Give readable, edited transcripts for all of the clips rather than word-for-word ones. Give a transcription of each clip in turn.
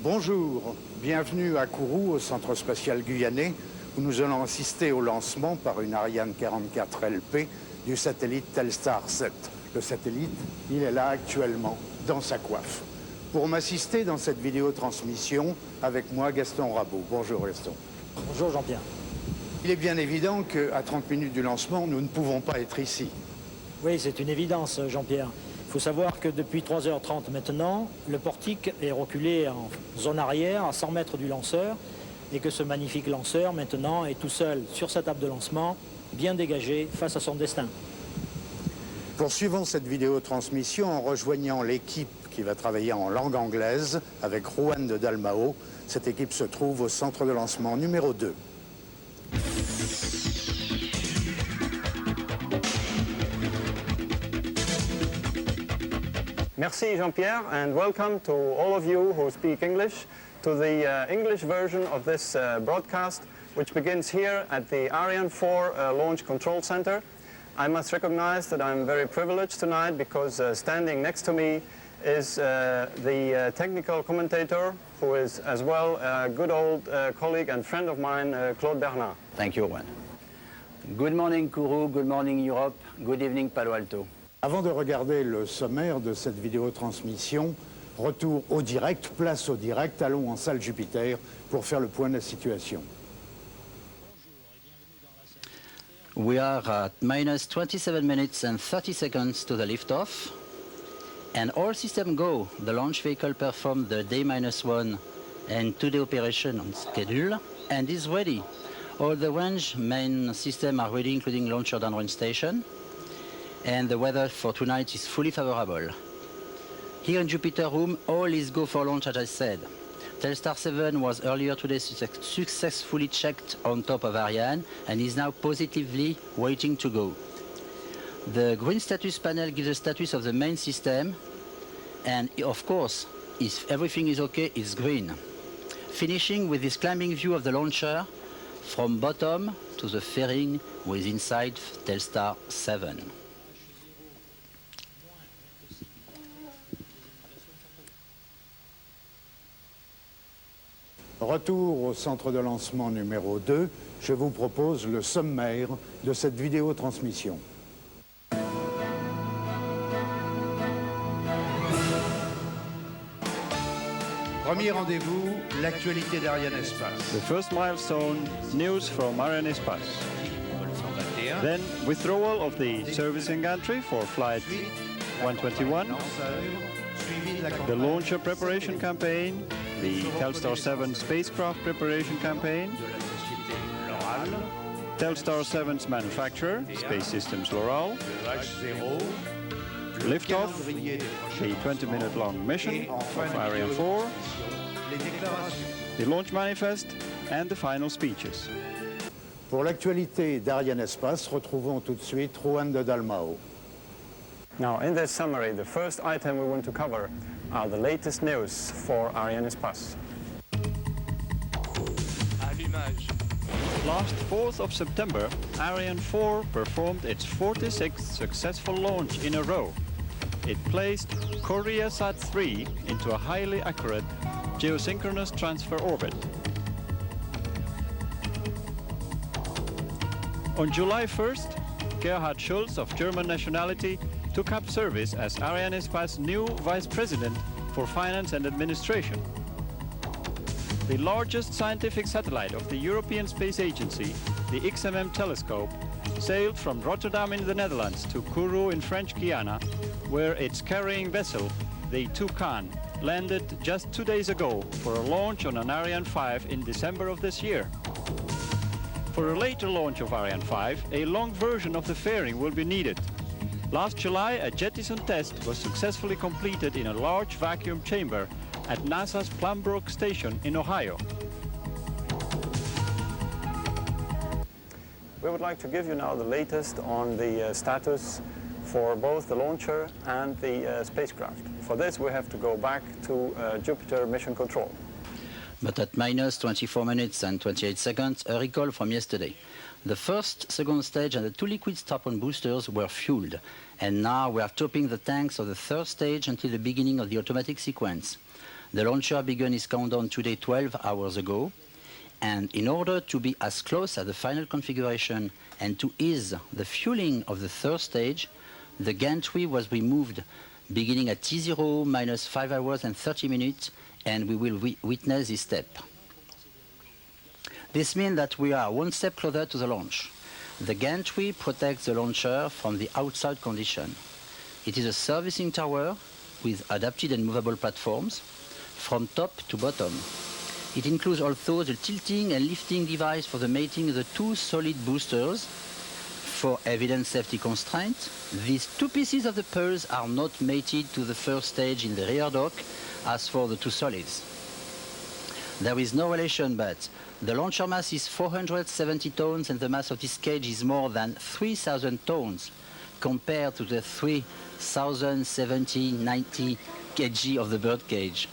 Bonjour, bienvenue à Kourou, au centre spatial guyanais, où nous allons assister au lancement par une Ariane 44 LP du satellite Telstar 7. Le satellite, il est là actuellement, dans sa coiffe. Pour m'assister dans cette vidéotransmission, avec moi Gaston Rabot. Bonjour Gaston. Bonjour Jean-Pierre. Il est bien évident qu'à 30 minutes du lancement, nous ne pouvons pas être ici. Oui, c'est une évidence Jean-Pierre. Il faut savoir que depuis 3h30 maintenant, le portique est reculé en zone arrière à 100 mètres du lanceur et que ce magnifique lanceur maintenant est tout seul sur sa table de lancement, bien dégagé face à son destin. Poursuivons cette vidéotransmission en rejoignant l'équipe qui va travailler en langue anglaise avec Juan de Dalmao. Cette équipe se trouve au centre de lancement numéro 2. Merci Jean-Pierre, and welcome to all of you who speak English to the English version of this broadcast, which begins here at the Ariane 4 Launch Control Center. I must recognize that I'm very privileged tonight because standing next to me is the technical commentator, who is as well a good old colleague and friend of mine, Claude Bernard. Thank you, Juan. Good morning, Kourou. Good morning, Europe. Good evening, Palo Alto. Avant de regarder le sommaire de cette vidéotransmission, retour au direct, place au direct, allons en salle Jupiter pour faire le point de la situation. We are at minus 27 minutes and 30 seconds to the liftoff. And all systems go. The launch vehicle performed the day -1 and 2-day operation on schedule and is ready. All the range main systems are ready, including launcher downrange station. And the weather for tonight is fully favorable. Here in Jupiter room, all is go for launch, as I said. Telstar 7 was earlier today successfully checked on top of Ariane and is now positively waiting to go. The green status panel gives the status of the main system, and of course, if everything is okay, it's green. Finishing with this climbing view of the launcher from bottom to the fairing with inside Telstar 7. Retour au centre de lancement numéro 2, je vous propose le sommaire de cette vidéotransmission. Premier rendez-vous, l'actualité d'Ariane Espace. The first milestone, news from Ariane Espace. Then withdrawal of the servicing entry for flight 121. The launcher preparation campaign, the Telstar 7 spacecraft preparation campaign, Telstar 7's manufacturer, Space Systems Loral, liftoff, the 20-minute-long mission of Ariane 4, the launch manifest, and the final speeches. Pour l'actualité d'Ariane Espace, retrouvons tout de suite Juan de Dalmao. Now, in this summary, the first item we want to cover are the latest news for Ariane Espace. Last 4th of September, Ariane 4 performed its 46th successful launch in a row. It placed KoreaSat 3 into a highly accurate geosynchronous transfer orbit. On July 1st, Gerhard Schulz, of German nationality, took up service as Ariane Espace's new Vice President for Finance and Administration. The largest scientific satellite of the European Space Agency, the XMM telescope, sailed from Rotterdam in the Netherlands to Kourou in French Guiana, where its carrying vessel, the Toucan, landed just 2 days ago for a launch on an Ariane 5 in December of this year. For a later launch of Ariane 5, a long version of the fairing will be needed. Last July, a jettison test was successfully completed in a large vacuum chamber at NASA's Plum Brook Station in Ohio. We would like to give you now the latest on the status for both the launcher and the spacecraft. For this, we have to go back to Jupiter Mission Control. But at minus 24 minutes and 28 seconds, a recall from yesterday. The first, second stage and the 2 liquid strap-on boosters were fueled, and now we are topping the tanks of the third stage until the beginning of the automatic sequence. The launcher began its countdown today 12 hours ago, and in order to be as close as the final configuration and to ease the fueling of the third stage, the gantry was removed beginning at T0 minus 5 hours and 30 minutes, and we will witness this step. This means that we are one step closer to the launch. The gantry protects the launcher from the outside condition. It is a servicing tower with adapted and movable platforms from top to bottom. It includes also the tilting and lifting device for the mating of the two solid boosters. For evident safety constraint, these two pieces of the pulse are not mated to the first stage in the rear dock as for the two solids. There is no relation, but the launcher mass is 470 tons and the mass of this cage is more than 3,000 tons compared to the 3,090 kg of the bird cage.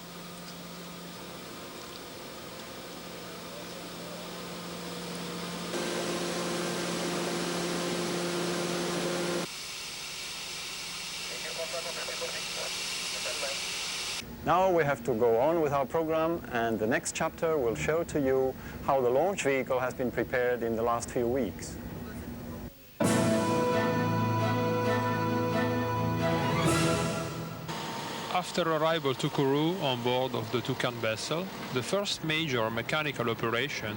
Now we have to go on with our program, and the next chapter will show to you how the launch vehicle has been prepared in the last few weeks. After arrival to Kourou on board of the Toucan vessel, the first major mechanical operation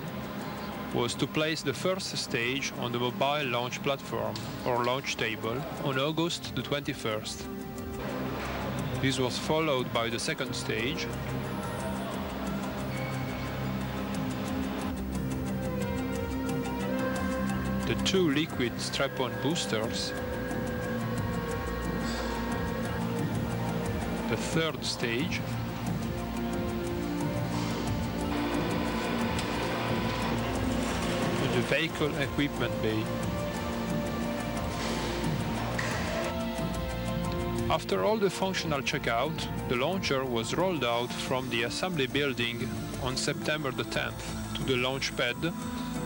was to place the first stage on the mobile launch platform or launch table on August the 21st. This was followed by the second stage, the two liquid strap-on boosters, the third stage, and the vehicle equipment bay. After all the functional checkout, the launcher was rolled out from the assembly building on September the 10th to the launch pad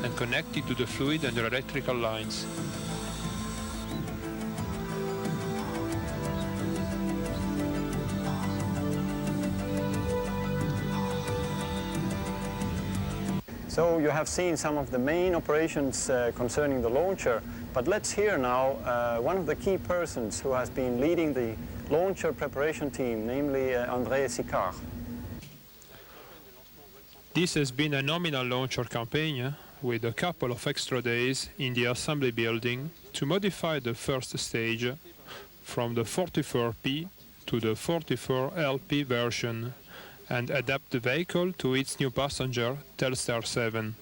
and connected to the fluid and the electrical lines. So you have seen some of the main operations concerning the launcher, but let's hear now one of the key persons who has been leading the launcher preparation team, namely André Sicard. This has been a nominal launcher campaign with a couple of extra days in the assembly building to modify the first stage from the 44P to the 44LP version and adapt the vehicle to its new passenger, Telstar 7.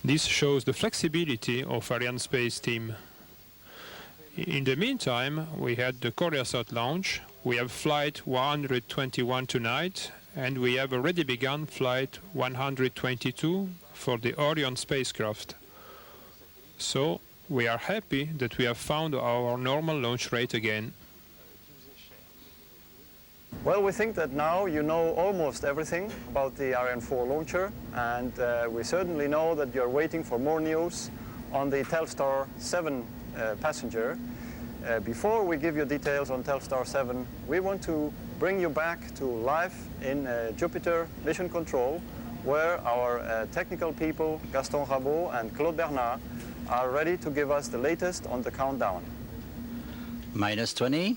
This shows the flexibility of Ariane Space team. In the meantime, we had the Koreasat launch, we have flight 121 tonight, and we have already begun flight 122 for the Orion spacecraft. So, we are happy that we have found our normal launch rate again. Well, we think that now you know almost everything about the Ariane 4 launcher, and we certainly know that you're waiting for more news on the Telstar 7 passenger. Before we give you details on Telstar 7, we want to bring you back to live in Jupiter Mission Control, where our technical people, Gaston Rabot and Claude Bernard, are ready to give us the latest on the countdown. Minus 20.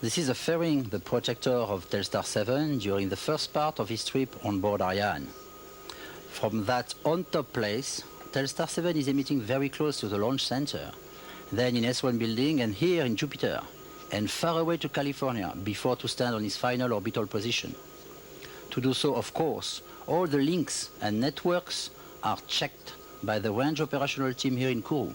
This is a fairing the protector of Telstar 7 during the first part of his trip on board Ariane. From that on-top place, Telstar 7 is emitting very close to the launch center, then in S1 building and here in Jupiter, and far away to California before to stand on his final orbital position. To do so, of course, all the links and networks are checked by the range operational team here in Kourou.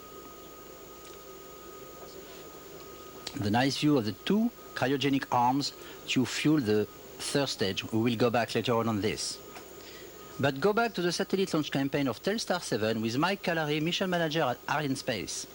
The nice view of the two cryogenic arms to fuel the third stage. We will go back later on this. But go back to the satellite launch campaign of Telstar 7 with Mike Calary, mission manager at Ariane Space.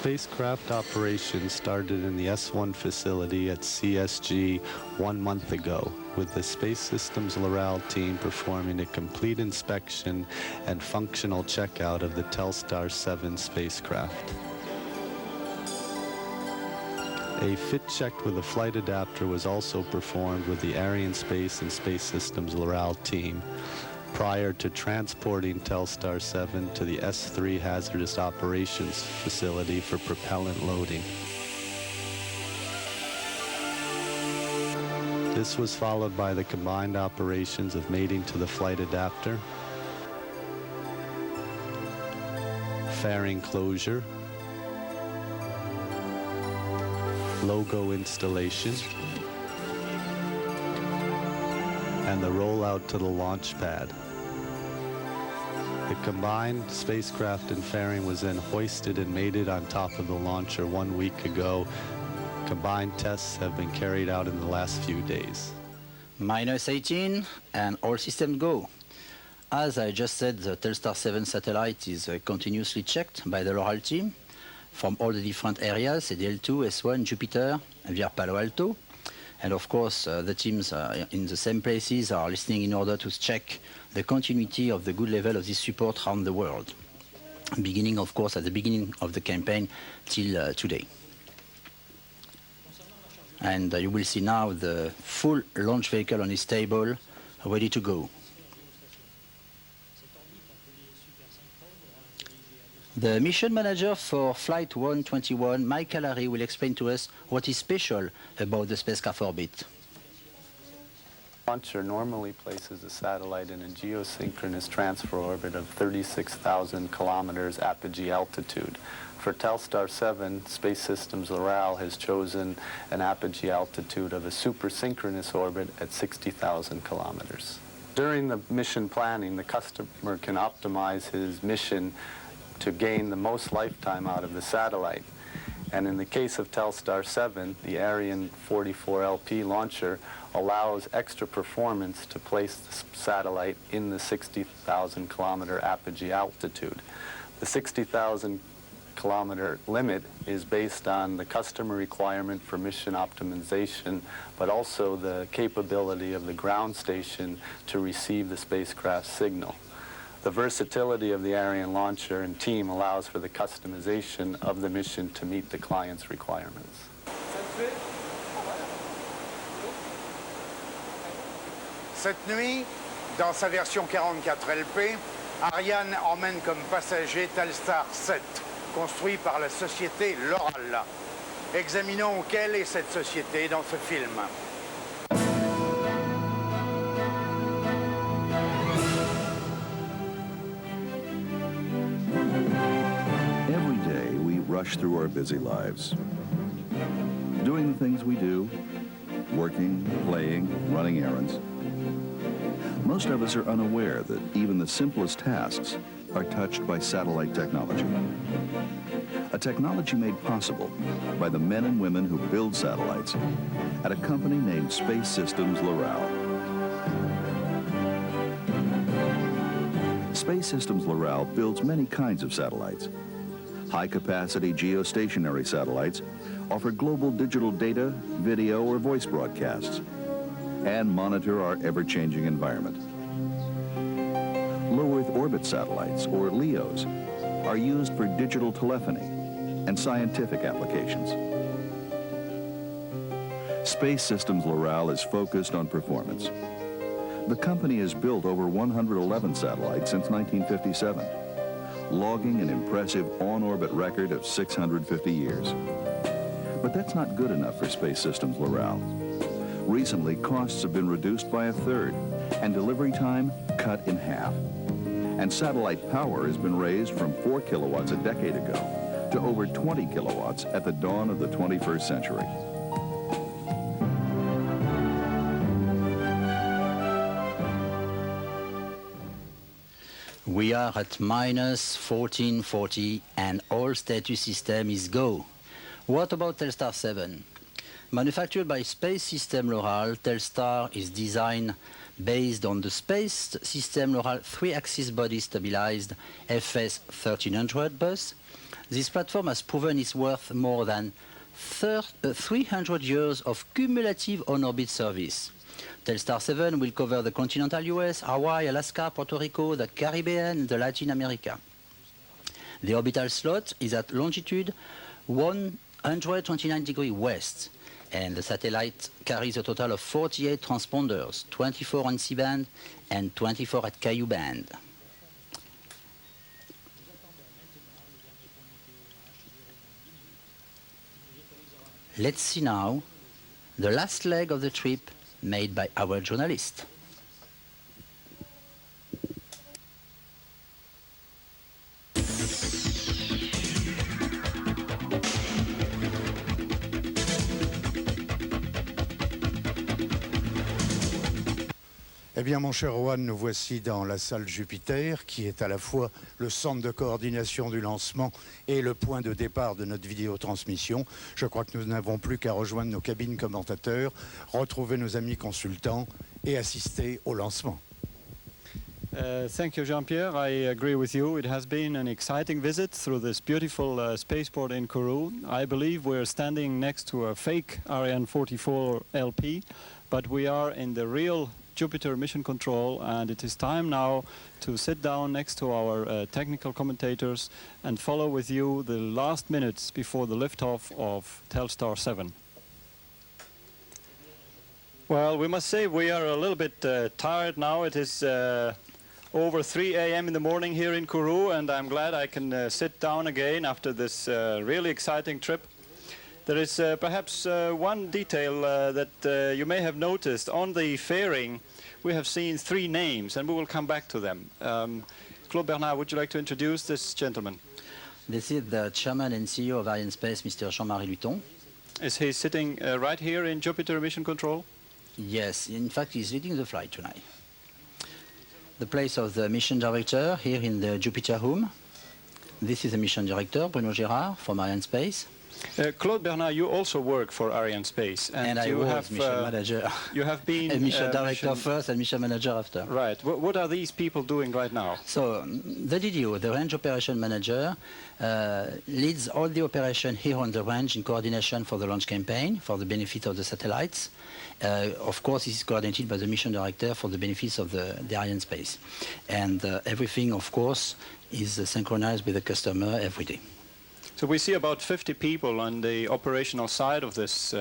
Spacecraft operations started in the S1 facility at CSG 1 month ago, with the Space Systems Loral team performing a complete inspection and functional checkout of the Telstar 7 spacecraft. A fit check with a flight adapter was also performed with the Ariane Space and Space Systems Loral team prior to transporting Telstar 7 to the S3 hazardous operations facility for propellant loading. This was followed by the combined operations of mating to the flight adapter, fairing closure, logo installation, and the rollout to the launch pad. The combined spacecraft and fairing was then hoisted and mated on top of the launcher 1 week ago. Combined tests have been carried out in the last few days. -18 and all systems go. As I just said, the Telstar 7 satellite is continuously checked by the Loral team from all the different areas, CDL2, S1, Jupiter, via Palo Alto. And of course, the teams in the same places are listening in order to check the continuity of the good level of this support around the world. Beginning, of course, at the beginning of the campaign till today. And you will see now the full launch vehicle on its table, ready to go. The mission manager for Flight 121, Mike Allary, will explain to us what is special about the spacecraft orbit. The launcher normally places a satellite in a geosynchronous transfer orbit of 36,000 kilometers apogee altitude. For Telstar 7, Space Systems Loral has chosen an apogee altitude of a supersynchronous orbit at 60,000 kilometers. During the mission planning, the customer can optimize his mission to gain the most lifetime out of the satellite. And in the case of Telstar 7, the Ariane 44LP launcher allows extra performance to place the satellite in the 60,000 kilometer apogee altitude. The 60,000 kilometer limit is based on the customer requirement for mission optimization, but also the capability of the ground station to receive the spacecraft signal. The versatility of the Ariane launcher and team allows for the customization of the mission to meet the client's requirements. Cette nuit, dans sa version 44 LP, Ariane emmène comme passager Telstar 7, construit par la société Loral. Examinons quelle est cette société dans ce film. Rush through our busy lives, doing the things we do, working, playing, running errands. Most of us are unaware that even the simplest tasks are touched by satellite technology. A technology made possible by the men and women who build satellites at a company named Space Systems Loral. Space Systems Loral builds many kinds of satellites. High-capacity geostationary satellites offer global digital data, video, or voice broadcasts, and monitor our ever-changing environment. Low Earth orbit satellites, or LEOs, are used for digital telephony and scientific applications. Space Systems Loral is focused on performance. The company has built over 111 satellites since 1957. Logging an impressive on-orbit record of 650 years. But that's not good enough for Space Systems Loral. Recently, costs have been reduced by a third, and delivery time cut in half. And satellite power has been raised from 4 kilowatts a decade ago to over 20 kilowatts at the dawn of the 21st century. We are at -1440 and all status system is go. What about Telstar 7? Manufactured by Space System Loral, Telstar is designed based on the Space System Loral 3-axis body stabilized FS 1300 bus This platform has proven its worth more than 300 years of cumulative on-orbit service. Telstar 7 will cover the continental US, Hawaii, Alaska, Puerto Rico, the Caribbean, and the Latin America. The orbital slot is at longitude 129 degrees west, and the satellite carries a total of 48 transponders, 24 on C-band and 24 at Ku band. Let's see now the last leg of the trip made by our journalist. Eh bien, mon cher Juan, nous voici dans la salle Jupiter, qui est à la fois le centre de coordination du lancement et le point de départ de notre vidéotransmission. Je crois que nous n'avons plus qu'à rejoindre nos cabines commentateurs, retrouver nos amis consultants et assister au lancement. Thank you, Jean-Pierre. I agree with you. It has been an exciting visit through this beautiful spaceport in Kourou. I believe we're standing next to a fake Ariane 44 LP, but we are in the real Jupiter Mission Control, and it is time now to sit down next to our technical commentators and follow with you the last minutes before the liftoff of Telstar 7. Well, we must say we are a little bit tired now. It is over 3 a.m. in the morning here in Kourou, and I'm glad I can sit down again after this really exciting trip. There is perhaps one detail that you may have noticed. On the fairing, we have seen 3 names, and we will come back to them. Claude Bernard, would you like to introduce this gentleman? This is the chairman and CEO of Ariane Space, Mr. Jean-Marie Luton. Is he sitting right here in Jupiter Mission Control? Yes, in fact, he's leading the flight tonight. The place of the mission director here in the Jupiter room. This is the mission director, Bruno Gérard, from Ariane Space. Claude Bernard, you also work for Ariane Space, and I was mission manager. You have been a mission director first and mission manager after. Right. What are these people doing right now? So the DDO, the range operation manager, leads all the operation here on the range in coordination for the launch campaign for the benefit of the satellites. Of course, this is coordinated by the mission director for the benefits of the Ariane Space, and everything, of course, is synchronized with the customer every day. So we see about 50 people on the operational side of this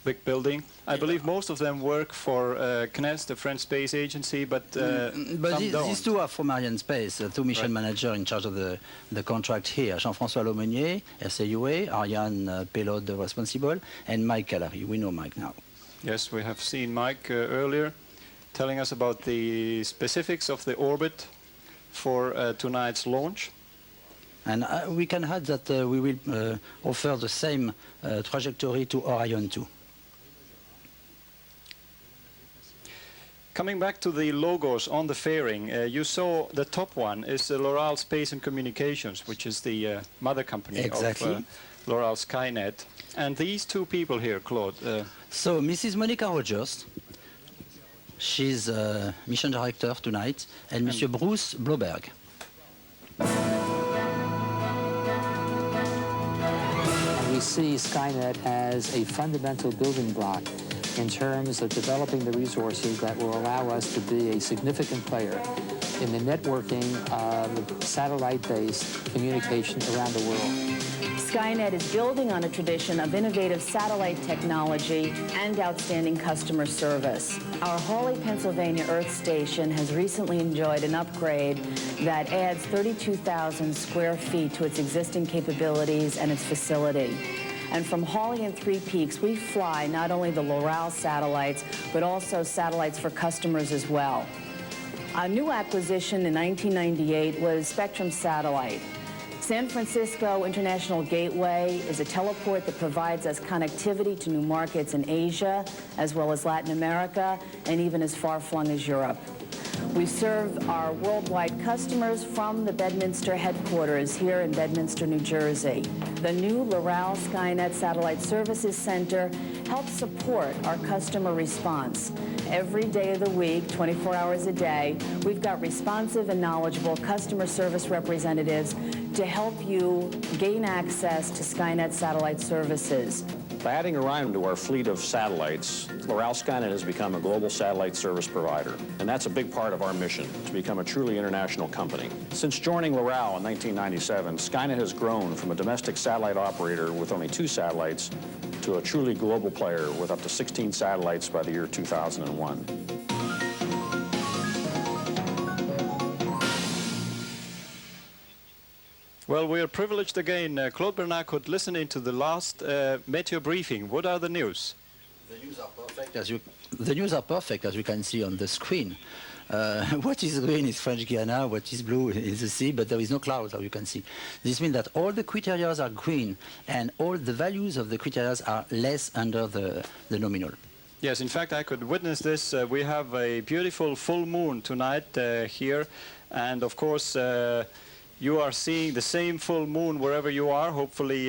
big building. I believe most of them work for CNES, the French Space Agency, but these two are from Ariane Space, two mission managers in charge of the contract here. Jean-François Lomenier, SAUA, Ariane payload responsible, and Mike Calary. We know Mike now. Yes, we have seen Mike earlier telling us about the specifics of the orbit for tonight's launch. And we can add that we will offer the same trajectory to Orion 2. Coming back to the logos on the fairing, you saw the top one is Loral Space and Communications, which is the mother company of Loral Skynet. And these 2 people here, Claude. So Mrs. Monica Rogers, she's mission director tonight, and Mr. Bruce Bloberg. We see Skynet as a fundamental building block in terms of developing the resources that will allow us to be a significant player in the networking of satellite-based communication around the world. Skynet is building on a tradition of innovative satellite technology and outstanding customer service. Our Hawley, Pennsylvania Earth Station has recently enjoyed an upgrade that adds 32,000 square feet to its existing capabilities and its facility. And from Hawley and Three Peaks, we fly not only the Loral satellites, but also satellites for customers as well. A new acquisition in 1998 was Spectrum Satellite. San Francisco International Gateway is a teleport that provides us connectivity to new markets in Asia, as well as Latin America, and even as far-flung as Europe. We serve our worldwide customers from the Bedminster headquarters here in Bedminster, New Jersey. The new Loral Skynet Satellite Services Center helps support our customer response. Every day of the week, 24 hours a day, we've got responsive and knowledgeable customer service representatives to help you gain access to Skynet satellite services. By adding Ariane to our fleet of satellites, Loral Skynet has become a global satellite service provider, and that's a big part of our mission, to become a truly international company. Since joining Loral in 1997, Skynet has grown from a domestic satellite operator with only 2 satellites to a truly global player with up to 16 satellites by the year 2001. Well, we are privileged again. Claude Bernard could listen into the last Meteo briefing. What are the news? The news are perfect, as you can see on the screen. What is green is French Guiana, what is blue is the sea, but there is no clouds, as you can see. This means that all the criteria are green, and all the values of the criteria are less under the nominal. Yes, in fact, I could witness this. We have a beautiful full moon tonight here, and of course, you are seeing the same full moon wherever you are. Hopefully,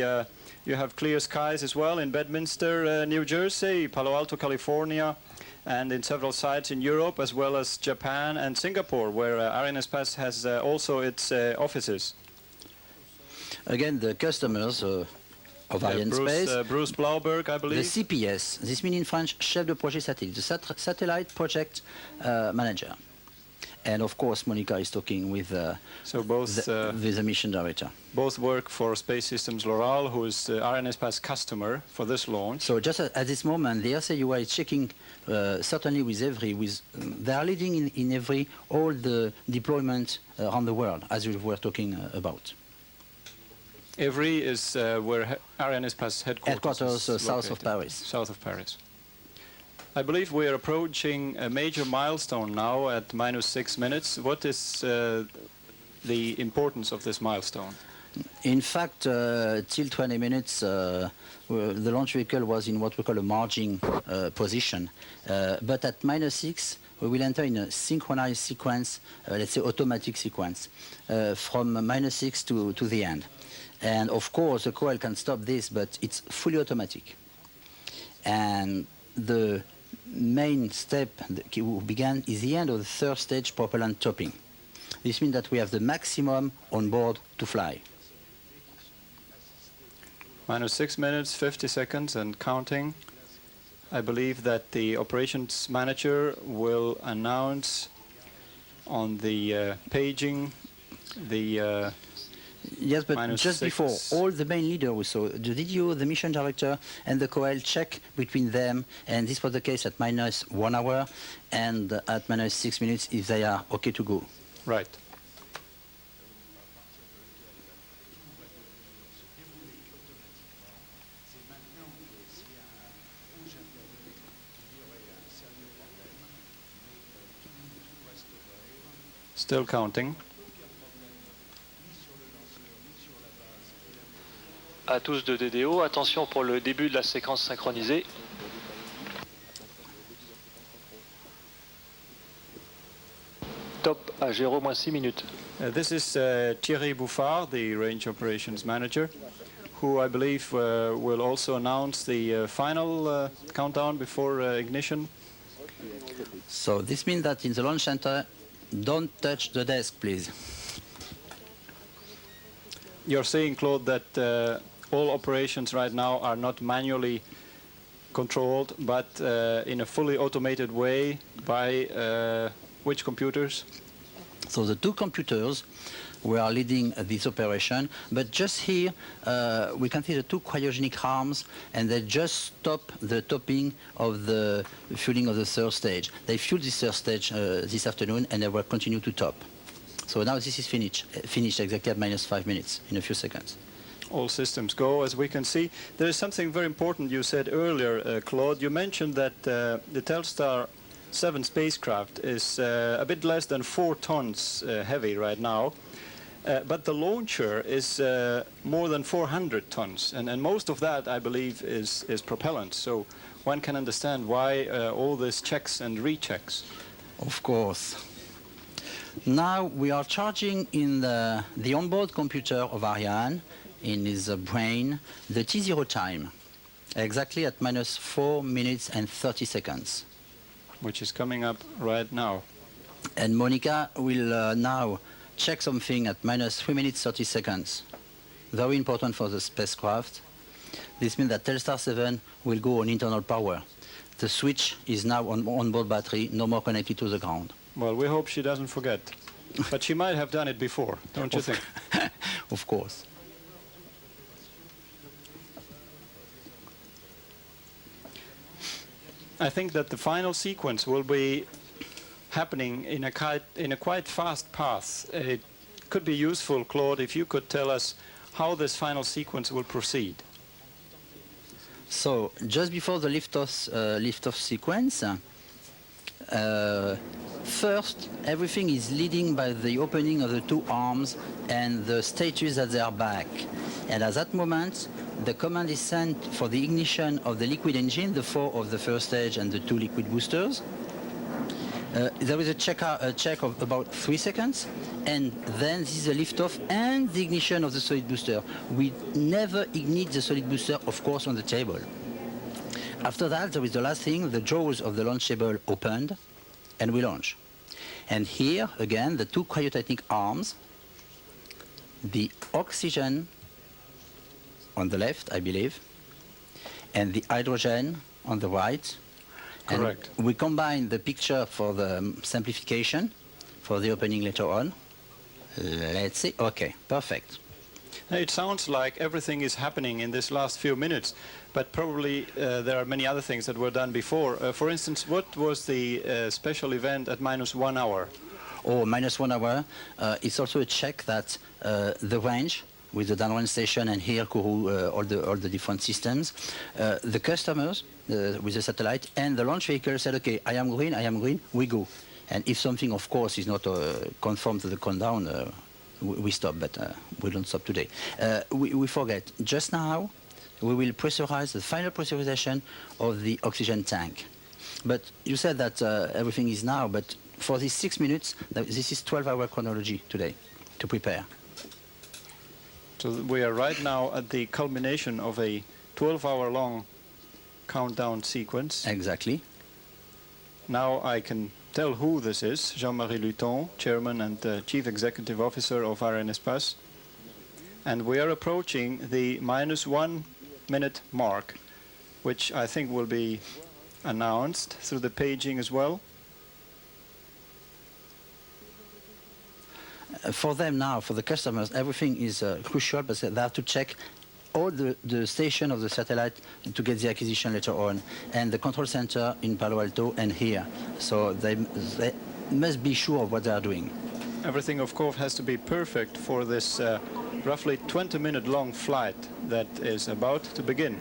you have clear skies as well in Bedminster, New Jersey, Palo Alto, California, and in several sites in Europe, as well as Japan and Singapore, where Ariane has also its offices. Again, the customers of Arianespace. Bruce Blauberg, I believe. The CPS, this means in French, Chef de Projet Satellite, the Satellite Project Manager. And of course, Monica is talking with the mission director. Both work for Space Systems Loral, who is Arianespace customer for this launch. So just at this moment, the RCUI is checking certainly they are leading in all the deployment around the world, as we were talking about. Evry is where Arianespace headquarters is south of Paris. South of Paris. I believe we are approaching a major milestone now at -6 minutes. What is the importance of this milestone? In fact, till 20 minutes, the launch vehicle was in what we call a margin position. But at -6, we will enter in a synchronized sequence, let's say automatic sequence, from -6 to the end. And of course, the coil can stop this, but it's fully automatic. And the main step that began is the end of the 3rd stage propellant topping. This means that we have the maximum on board to fly. -6 minutes, 50 seconds and counting. I believe that the operations manager will announce on the paging the yes, but just before, all the main leaders, so the DDO, the mission director, and the COEL check between them, and this was the case at -1 hour and at -6 minutes if they are okay to go. Right. Still counting. À tous de DDO, attention pour le début de la séquence synchronisée. Top à 0-6 minutes. This is Thierry Bouffard, the Range Operations Manager, who I believe will also announce the final countdown before ignition. So this means that in the launch center, don't touch the desk, please. You're saying, Claude, that all operations right now are not manually controlled, but in a fully automated way by which computers? So the 2 computers were leading this operation, but just here we can see the 2 cryogenic arms, and they just stop the topping of the fueling of the 3rd stage. They fueled this 3rd stage this afternoon, and they will continue to top. So now this is finished exactly at -5 minutes, in a few seconds. All systems go, as we can see. There is something very important you said earlier, Claude. You mentioned that the Telstar 7 spacecraft is a bit less than 4 tons heavy right now, but the launcher is more than 400 tons, and most of that, I believe, is propellant. So one can understand why all these checks and rechecks. Of course. Now we are charging in the onboard computer of Ariane, in his brain, the T0 time, exactly at minus 4 minutes and 30 seconds. Which is coming up right now. And Monica will now check something at minus 3 minutes 30 seconds. Very important for the spacecraft. This means that Telstar 7 will go on internal power. The switch is now on onboard battery, no more connected to the ground. Well, we hope she doesn't forget. But she might have done it before, don't you think? Of course. I think that the final sequence will be happening in a quite fast path. It could be useful, Claude, if you could tell us how this final sequence will proceed. So, just before the liftoff sequence, first, everything is leading by the opening of the two arms and the status at their back. And at that moment, the command is sent for the ignition of the liquid engine, the 4 of the first stage and the 2 liquid boosters. There is a check of about 3 seconds, and then this is a liftoff and the ignition of the solid booster. We never ignite the solid booster, of course, on the table. After that, there is the last thing, the jaws of the launch table opened, and we launch. And here, again, the 2 cryotechnic arms, the oxygen on the left, I believe, and the hydrogen on the right. Correct. And we combine the picture for the simplification, for the opening later on. Let's see. Okay, perfect. It sounds like everything is happening in this last few minutes, but probably there are many other things that were done before. For instance, what was the special event at minus 1 hour? Oh, minus 1 hour. It's also a check that the range with the downwind station and here Kourou, all the different systems, the customers with the satellite and the launch vehicle said, okay, I am green, we go. And if something, of course, is not conform to the countdown, we stop, but we don't stop today. We forget. Just now, we will pressurize the final pressurization of the oxygen tank. But you said that everything is now, but for these 6 minutes, this is 12-hour chronology today to prepare. So we are right now at the culmination of a 12-hour-long countdown sequence. Exactly. Now I can tell who this is, Jean-Marie Luton, Chairman and Chief Executive Officer of Ariane Espace. And we are approaching the minus 1 minute mark, which I think will be announced through the paging as well. For them now, for the customers, everything is crucial, but they have to check all the station of the satellite to get the acquisition later on, and the control center in Palo Alto and here. So they must be sure of what they are doing. Everything, of course, has to be perfect for this roughly 20-minute long flight that is about to begin.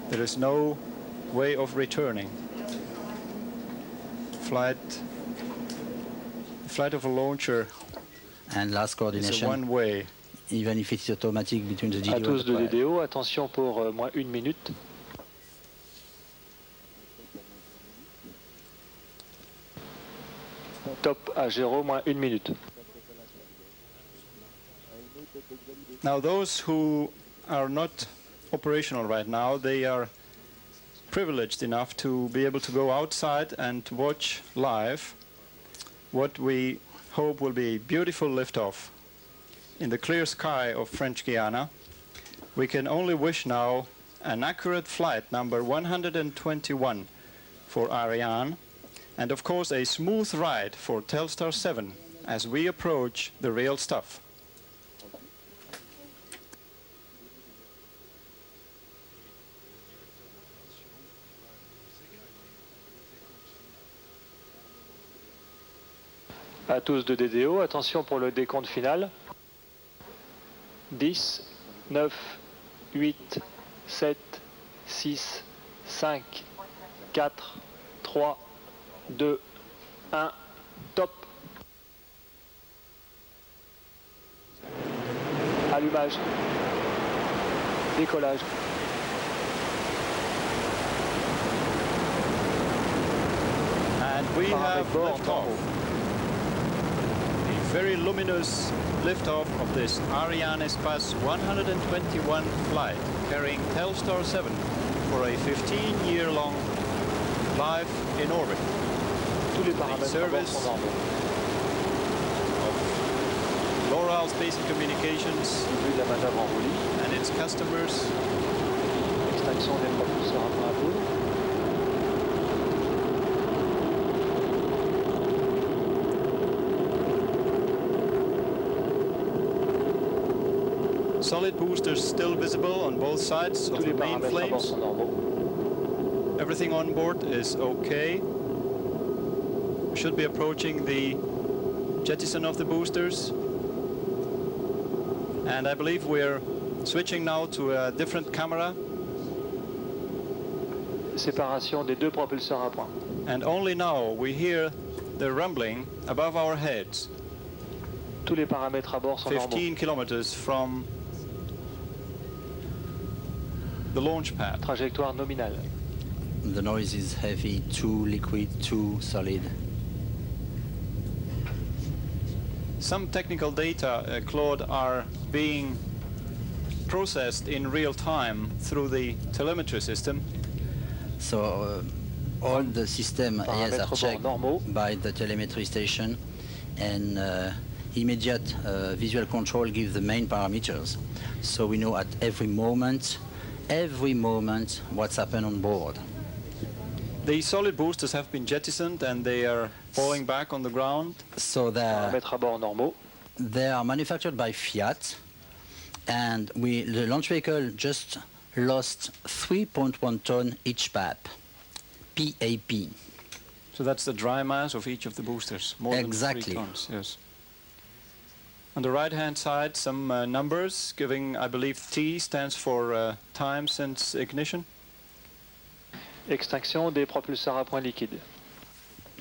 There is no way of returning. Flight of a launcher and last coordination, is one way. Even if it's automatic between the DDO. À tous de DDO, attention pour moins 1 minute. Top à 0, moins 1 minute. Now those who are not operational right now, they are privileged enough to be able to go outside and watch live what we hope will be a beautiful liftoff in the clear sky of French Guiana. We can only wish now an accurate flight number 121 for Ariane, and of course a smooth ride for Telstar 7 as we approach the real stuff. À tous de DDO, attention pour le décompte final. 10, 9, 8, 7, 6, 5, 4, 3, 2, 1, top. Allumage. Décollage. And we have liftoff. very luminous liftoff of this Ariane Espace 121 flight carrying Telstar 7 for a 15-year-long life in orbit. Tous les paramètres à bord sont normaux. L'Oral Space and Communications Début de la manœuvre en roulis. and its customers. Extinction des propulseurs à point à poudre. Solid boosters still visible on both sides of Tous the les main paramètres à bord flames. sont normaux. Everything on board is okay. We should be approaching the jettison of the boosters. And I believe we're switching now to a different camera. Séparation des deux propulseurs à point. And only now we hear the rumbling above our heads, Tous les paramètres à bord sont normaux. 15 kilometers from the launch pad. Trajectoire nominale. The noise is heavy, too liquid, too solid. Some technical data, Claude, are being processed in real time through the telemetry system. So all the system yes, Paramètres are bord checked normaux. by the telemetry station, and immediate visual control gives the main parameters. So we know at every moment what's happened on board. The solid boosters have been jettisoned and they are falling back on the ground. So Paramètres à bord normaux. they are manufactured by Fiat, and the launch vehicle just lost 3.1 ton each PAP. PAP. So that's the dry mass of each of the boosters, more Exactly. than 3 tons. Yes. On the right-hand side, some numbers giving, I believe, T stands for time since ignition. Extinction des propulseurs à point liquide.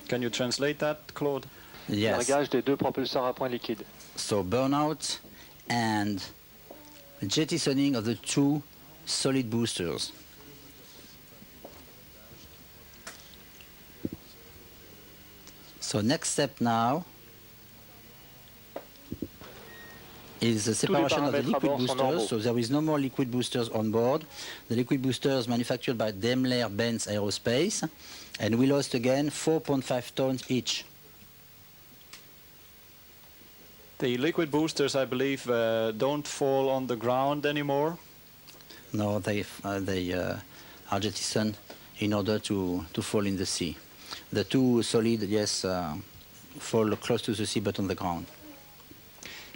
Can you translate that, Claude? Yes. Largage des deux propulseurs à point liquide. So burnout and jettisoning of the two solid boosters. So next step now is the separation of the paramètres à liquid bord sont boosters. normaux. So there is no more liquid boosters on board. The liquid boosters manufactured by Daimler-Benz Aerospace, and we lost again 4.5 tons each. The liquid boosters, I believe, don't fall on the ground anymore. No, they are jettisoned in order to fall in the sea. The two solid, yes, fall close to the sea but on the ground.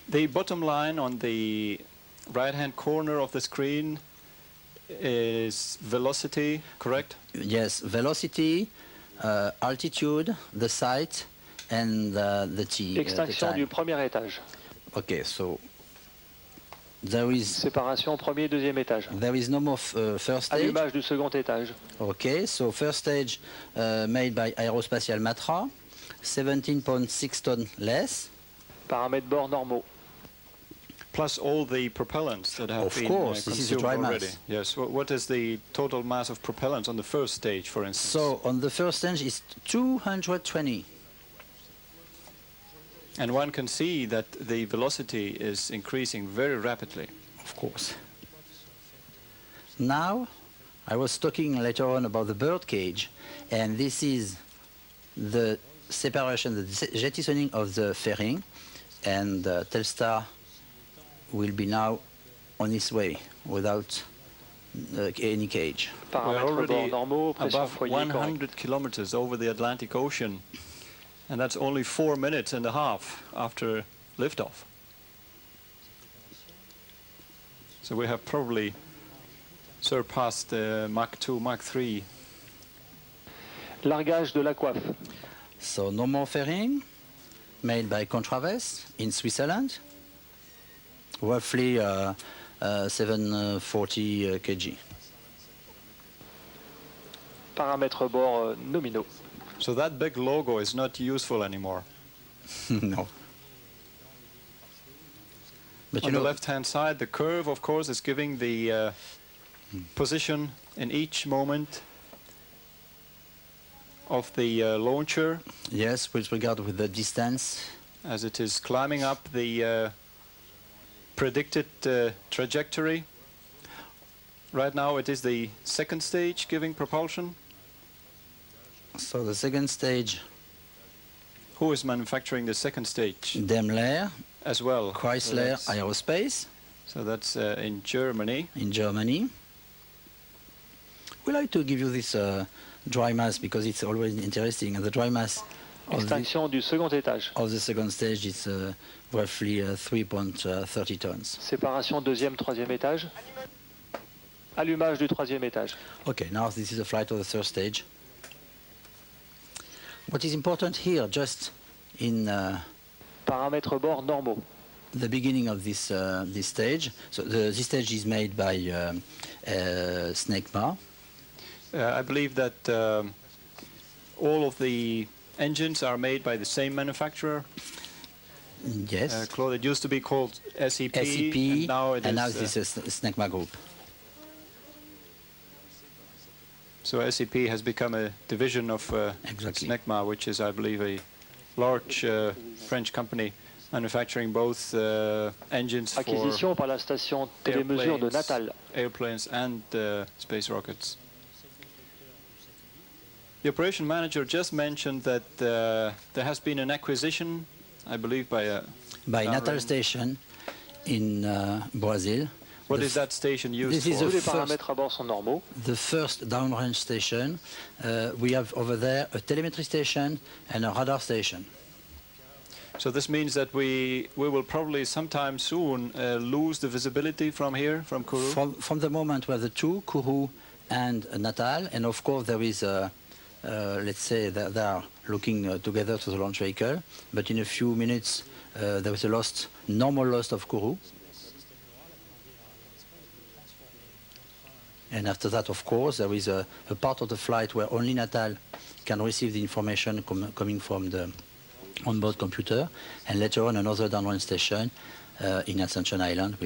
The bottom line on the right-hand corner of the screen is velocity, correct? Yes, velocity, altitude, the site, and the T. The Extinction time. du premier étage. Okay, so there is Séparation premier et deuxième étage. no more first stage. Allumage du second étage. Okay, so first stage made by Aerospatiale Matra, 17.6 ton less. Paramètres bord normaux. Plus all the propellants that have Of been course, this is the consumed dry already. mass. Yes. What is the total mass of propellants on the first stage, for instance? So on the first stage is 220. And one can see that the velocity is increasing very rapidly. Of course. Now, I was talking later on about the bird cage, and this is the separation, the jettisoning of the fairing, and Telstar will be now on its way without any cage. We're Paramètres bord already normaux. Pression above foyer correcte. 100 kilometers over the Atlantic Ocean, and that's only 4 minutes and a half after liftoff. So we have probably surpassed Mach 2, Mach 3. Largage de la coiffe. So no more fairing, made by Contraves in Switzerland, roughly 740 kg. Paramètres bord nominaux. So that big logo is not useful anymore. No. But On the left-hand side, the curve, of course, is giving the position in each moment of the launcher. yes, with regard with the distance as it is climbing up the predicted trajectory. Right now it is the second stage giving propulsion. So the second stage. Who is manufacturing the second stage? Daimler. As well. Chrysler Aerospace. So that's in Germany. In Germany. We like to give you this dry mass because it's always interesting. And the dry mass Extinction du second étage. of the second stage is roughly 3.30 tons. Séparation deuxième, troisième étage. Allumage du troisième étage. Okay, now this is the flight of the third stage. What is important here, just in Paramètres bord normaux. the beginning of this this stage, so this stage is made by Snecma. I believe that all of the engines are made by the same manufacturer. Yes. Claude, it used to be called SEP, and now this this is Snecma Group. So SEP has become a division of Exactly. Snecma, which is, I believe, a large French company manufacturing both engines Acquisition for par la station télémesure de Natal. airplanes and space rockets. The operation manager just mentioned that there has been an acquisition, I believe, by Natal Station in Brazil. What is that station used This is for? Tous les paramètres à bord sont normaux. The first downrange station. We have over there a telemetry station and a radar station. So this means that we will probably sometime soon lose the visibility from here, from Kourou? From the moment where the two, Kourou and Natal, and of course there is let's say that they are looking together to the launch vehicle, but in a few minutes there is a normal loss of Kourou. And after that, of course, there is a part of the flight where only Natal can receive the information coming from the onboard computer, and later on another downrange station in Ascension Island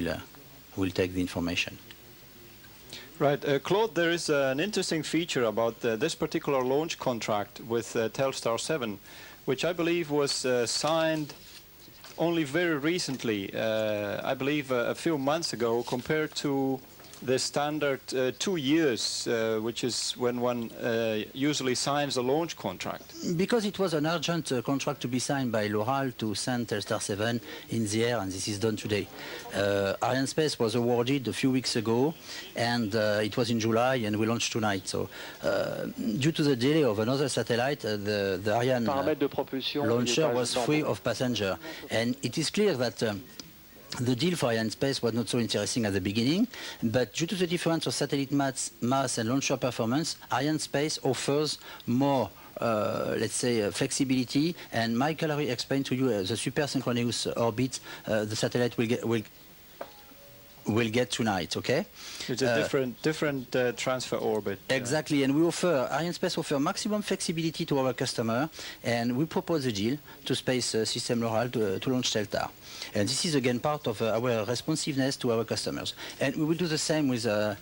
will take the information. Right. Claude, there is an interesting feature about this particular launch contract with Telstar 7, which I believe was signed only very recently, I believe a few months ago, compared to the standard 2 years, which is when one usually signs a launch contract. Because it was an urgent contract to be signed by Loral to send Telstar 7 in the air, and this is done today. Ariane was awarded a few weeks ago, and it was in July, and we launched tonight. So, due to the delay of another satellite, the Ariane launcher was free of passenger. And it is clear that the deal for Ariane was not so interesting at the beginning, but due to the difference of satellite mass and launcher performance, Ariane offers more, let's say, flexibility. And Mike Callery explained to you the super synchronous orbit the satellite will get tonight, okay? It's a different transfer orbit. Exactly, and we offer, Ariane offer maximum flexibility to our customer, and we propose a deal to Space System Loral to launch Telstar. And this is again part of our responsiveness to our customers. And we will do the same with the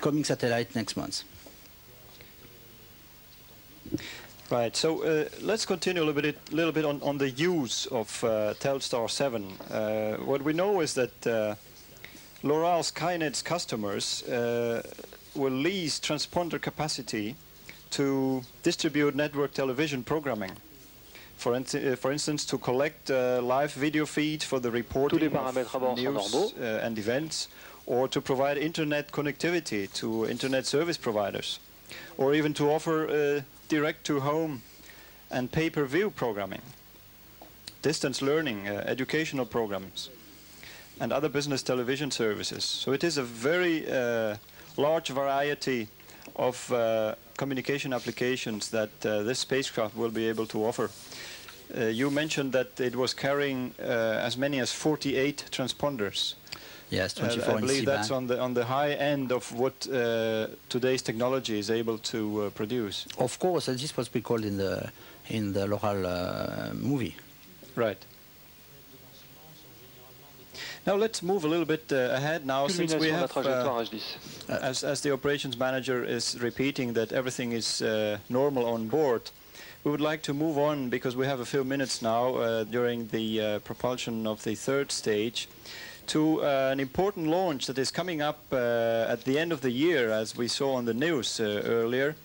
coming satellite next month. Right, so let's continue a little bit on the use of Telstar 7. What we know is that Loral Skynet's customers will lease transponder capacity to distribute network television programming. For instance, to collect live video feeds for the reporting of news and events, or to provide internet connectivity to internet service providers, or even to offer direct-to-home and pay-per-view programming, distance learning, educational programs, and other business television services. So it is a very large variety of communication applications that this spacecraft will be able to offer. You mentioned that it was carrying as many as 48 transponders. Yes, 24 I believe that's on the high end of what today's technology is able to produce. Of course, this was recalled in the Loral movie. Right. Now let's move a little bit ahead now, since we have, as the operations manager is repeating that everything is normal on board. we would like to move on, because we have a few minutes now during the propulsion of the third stage, to an important launch that is coming up at the end of the year, as we saw on the news earlier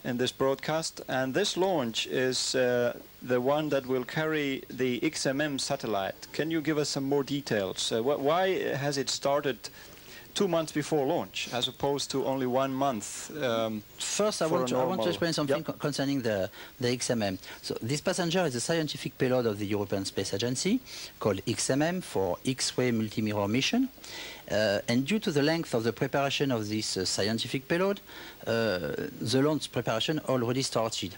in this broadcast. And this launch is the one that will carry the XMM satellite. Can you give us some more details? Why has it started 2 months before launch, as opposed to only 1 month? First, I want to explain something concerning the XMM. So this passenger is a scientific payload of the European Space Agency, called XMM, for X-ray multi-mirror mission. And due to the length of the preparation of this scientific payload, the launch preparation already started.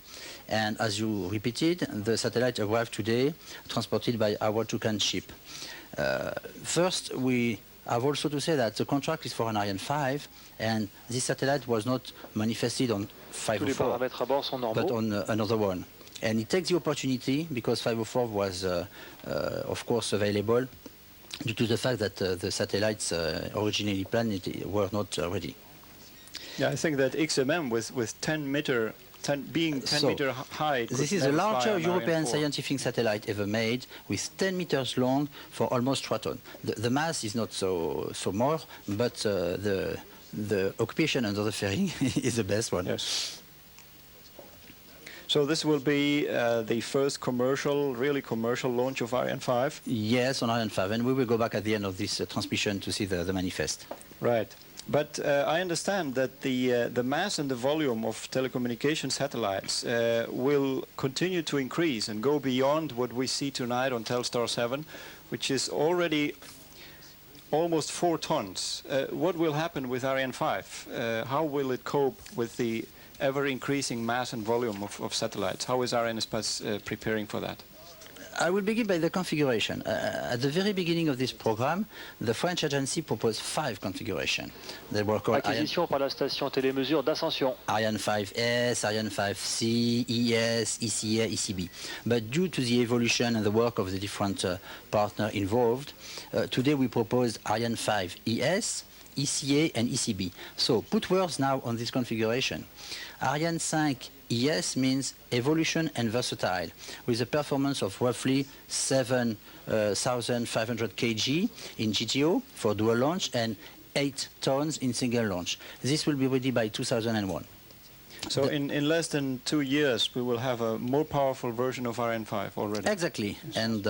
And as you repeated, the satellite arrived today, transported by our Toucan ship. First, we have also to say that the contract is for an Ariane 5, and this satellite was not manifested on 504, but on another one. And it takes the opportunity, because 504 was, of course, available, due to the fact that the satellites originally planned were not ready. Yeah, I think that XMM with 10 meter high. This is the largest European scientific satellite ever made, with 10 meters long for almost 3 tons. The mass is not so more, but the occupation under the fairing is the best one. Yes. So this will be the first really commercial launch of Ariane 5? Yes, on Ariane 5, and we will go back at the end of this transmission to see the manifest. Right. But I understand that the mass and the volume of telecommunication satellites will continue to increase and go beyond what we see tonight on Telstar 7, which is already almost 4 tons. What will happen with Ariane 5? How will it cope with the ever-increasing mass and volume of satellites? How is Arianespace preparing for that? I will begin by the configuration. At the very beginning of this program, the French agency proposed 5 configurations. They were called Acquisition par la station télémesure d'Ascension. Ariane 5S, Ariane 5C, ES, ECA, ECB. But due to the evolution and the work of the different partners involved, today we proposed Ariane 5 ES, ECA and ECB. So put words now on this configuration. Ariane 5 ES means evolution and versatile, with a performance of roughly 7,500 kg in GTO for dual launch and 8 tons in single launch. This will be ready by 2001. So in less than 2 years, we will have a more powerful version of Ariane 5 already. Exactly, and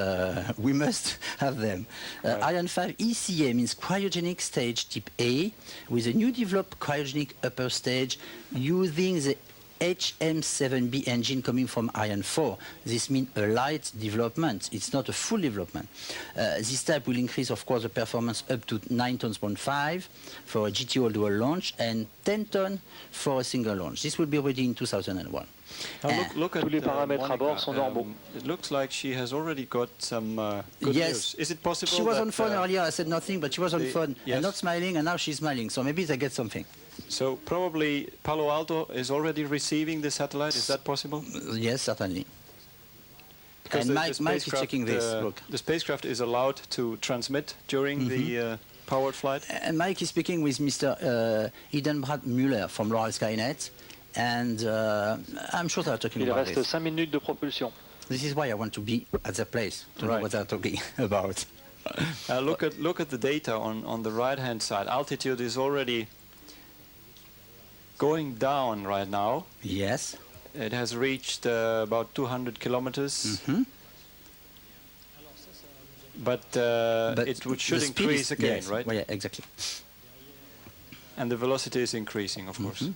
we must have them. Right. Ariane 5 ECA means cryogenic stage type A, with a new developed cryogenic upper stage using the HM7B engine coming from Ariane 4. This means a light development. It's not a full development. This type will increase, of course, the performance up to 9 tons per 5 for a GTO dual launch and 10 tons for a single launch. This will be ready in 2001. Look at tous les paramètres à bord sont normaux. It looks like she has already got some good news. Is it possible? She was on phone earlier. I said nothing, but she was on phone and not smiling, and now she's smiling. So maybe they get something. So probably Palo Alto is already receiving the satellite. Is that possible? Yes, certainly. Because and Mike is checking this. Look. The spacecraft is allowed to transmit during the powered flight. And Mike is speaking with Mr. Edenbrad Müller from Loral Skynet, and I'm sure they're talking about this. Il reste 5 minutes de propulsion. This is why I want to be at the place to know what they're talking about. Look at the data on the right-hand side. Altitude is already going down right now. Yes. It has reached about 200 kilometers. But it should increase again, yes, right? Well, yeah, exactly. And the velocity is increasing, of course.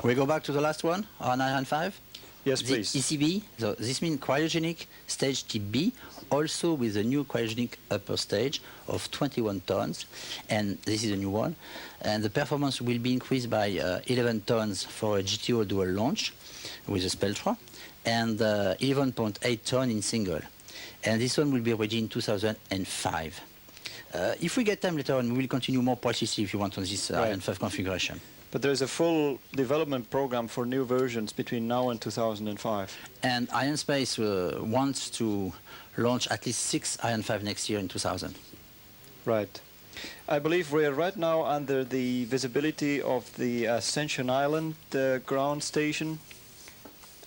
We go back to the last one, on Ariane 5? Yes, please. ECB, so this means cryogenic stage type B, also with a new cryogenic upper stage of 21 tons, and this is a new one. And the performance will be increased by 11 tons for a GTO dual launch with a Spectra, and 11.8 tons in single. And this one will be ready in 2005. If we get time later on, we will continue more precisely if you want on this Ariane 5 configuration. But there is a full development program for new versions between now and 2005. And Arianespace wants to launch at least 6 Ariane 5 next year in 2000. Right. I believe we are right now under the visibility of the Ascension Island ground station.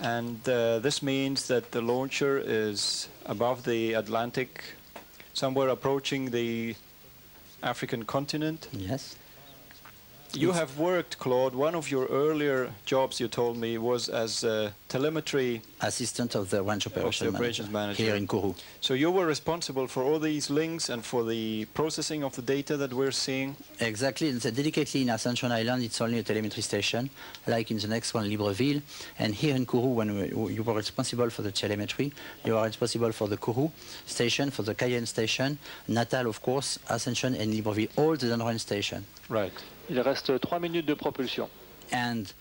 And this means that the launcher is above the Atlantic, somewhere approaching the African continent. Yes. You have worked, Claude, one of your earlier jobs, you told me, was as a telemetry Assistant of the range operations manager here in Kourou. So you were responsible for all these links and for the processing of the data that we're seeing? Exactly. And delicately in Ascension Island, it's only a telemetry station, like in the next one, Libreville. And here in Kourou, when you were responsible for the telemetry, you are responsible for the Kourou station, for the Cayenne station, Natal, of course, Ascension and Libreville, all the Danron station. Right. Il reste 3 minutes de propulsion. And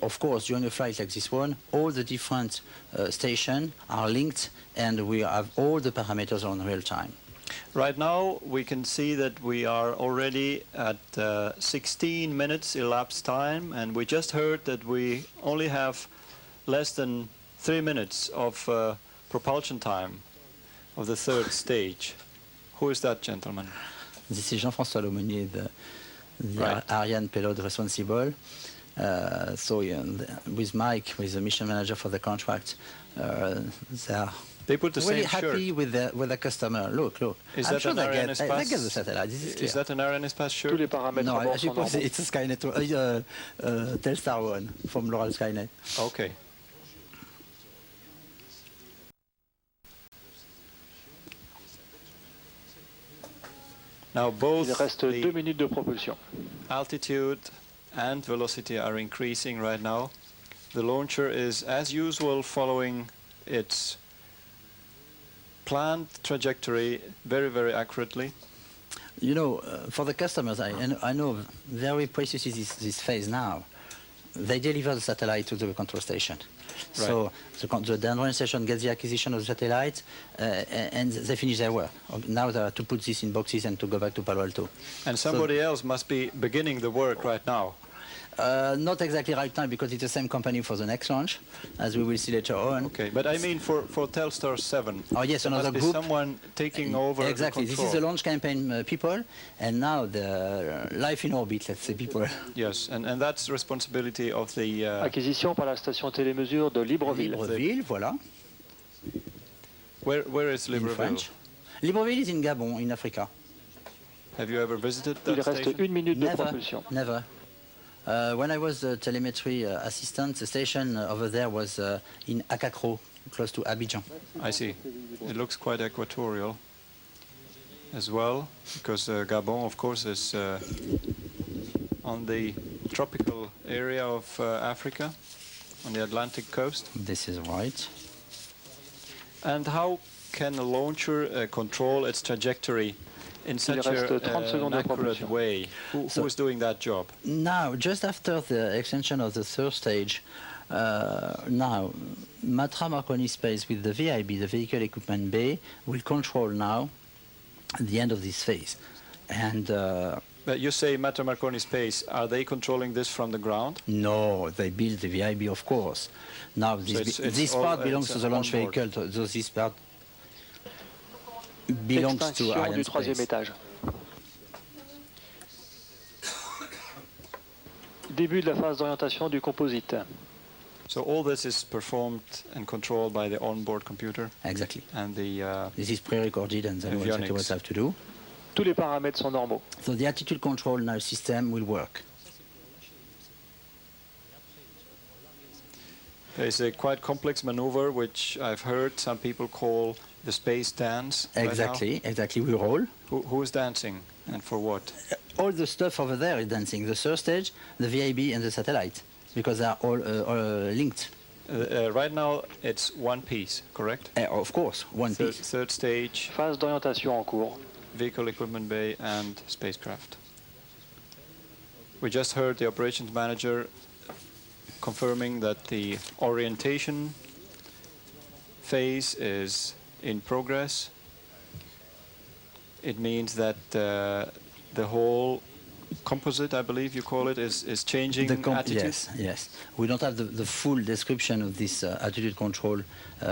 of course, during a flight like this one, all the different stations are linked, and we have all the parameters on real time. Right now, we can see that we are already at 16 minutes elapsed time, and we just heard that we only have less than 3 minutes of propulsion time of the third stage. Who is that gentleman? This is Jean-François Lomonier, the Right. Ariane payload responsible. With Mike, with the mission manager for the contract, They put the really same happy shirt. with the customer. Look. Is I'm that sure an they Ariane get the satellite. This is clear. Is that an Ariane Espace shirt? Tous les paramètres No, à bord I sont suppose normaux. it's a Skynet, Telstar one from L'Oral Skynet. Okay. Now both Il reste 2 the minutes de propulsion. altitude and velocity are increasing right now. The launcher is, as usual, following its planned trajectory very, very accurately. You know, for the customers, I know very precisely this phase now. They deliver the satellite to the control station. Right. So the Danron station gets the acquisition of the satellite, and they finish their work. Now they have to put this in boxes and to go back to Palo Alto. And somebody else must be beginning the work right now. Not exactly right now, because it's the same company for the next launch, as we will see later on. Okay, but I mean for Telstar 7. Oh yes, there another must be group. someone taking over Exactly. the This control. is the launch campaign people, and now the life in orbit, let's say, people. Yes, and that's responsibility of the... Acquisition par la station télémesure de Libreville. Libreville, voilà. Where is In Libreville? French. Libreville is in Gabon, in Africa. Have you ever visited Il that reste station? 1 minute de Never, propulsion. never. When I was the telemetry assistant, the station over there was in Akakro, close to Abidjan. I see. It looks quite equatorial as well, because Gabon, of course, is on the tropical area of Africa, on the Atlantic coast. This is right. And how can a launcher control its trajectory in such reste 30 an secondes de accurate propulsion. way? Who is doing that job? Now, just after the extension of the third stage, now Matra Marconi Space with the VIB, the Vehicle Equipment Bay, will control now the end of this phase. And But you say Matra Marconi Space, are they controlling this from the ground? no, they build the VIB, of course. Now, it's this all- part belongs it's to the launch on board. vehicle, so this part belongs to Extinction Ariane du 3e Space. étage. Début de la phase d'orientation du composite. So all this is performed and controlled by the onboard computer Exactly. and the This is pre-recorded, and they know exactly what Avionics. they have to do. Tous les paramètres sont normaux. So the attitude control now system will work. there is a quite complex maneuver which I've heard some people call the space dance. right now. Exactly. We roll. Who is dancing and for what? All the stuff over there is dancing. The third stage, the VIB, and the satellite, because they are all linked. Right now it's one piece, correct? Of course, one Third, piece. third stage, Phase d'orientation en cours. vehicle equipment bay and spacecraft. We just heard the operations manager confirming that the orientation phase is in progress. It means that the whole composite, I believe you call it, is changing attitude. Yes. We don't have the full description of this attitude control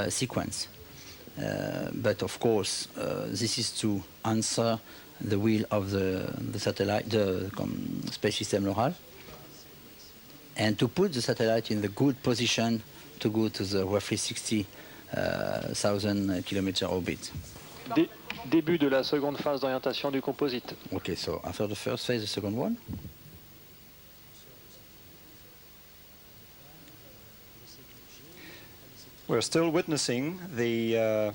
sequence. But of course, this is to answer the will of the satellite, the space system L'Oral. and to put the satellite in the good position to go to the roughly 60,000 kilometer orbit. Début de la seconde phase d'orientation du composite. Okay, so after the first phase, the second one. We're still witnessing the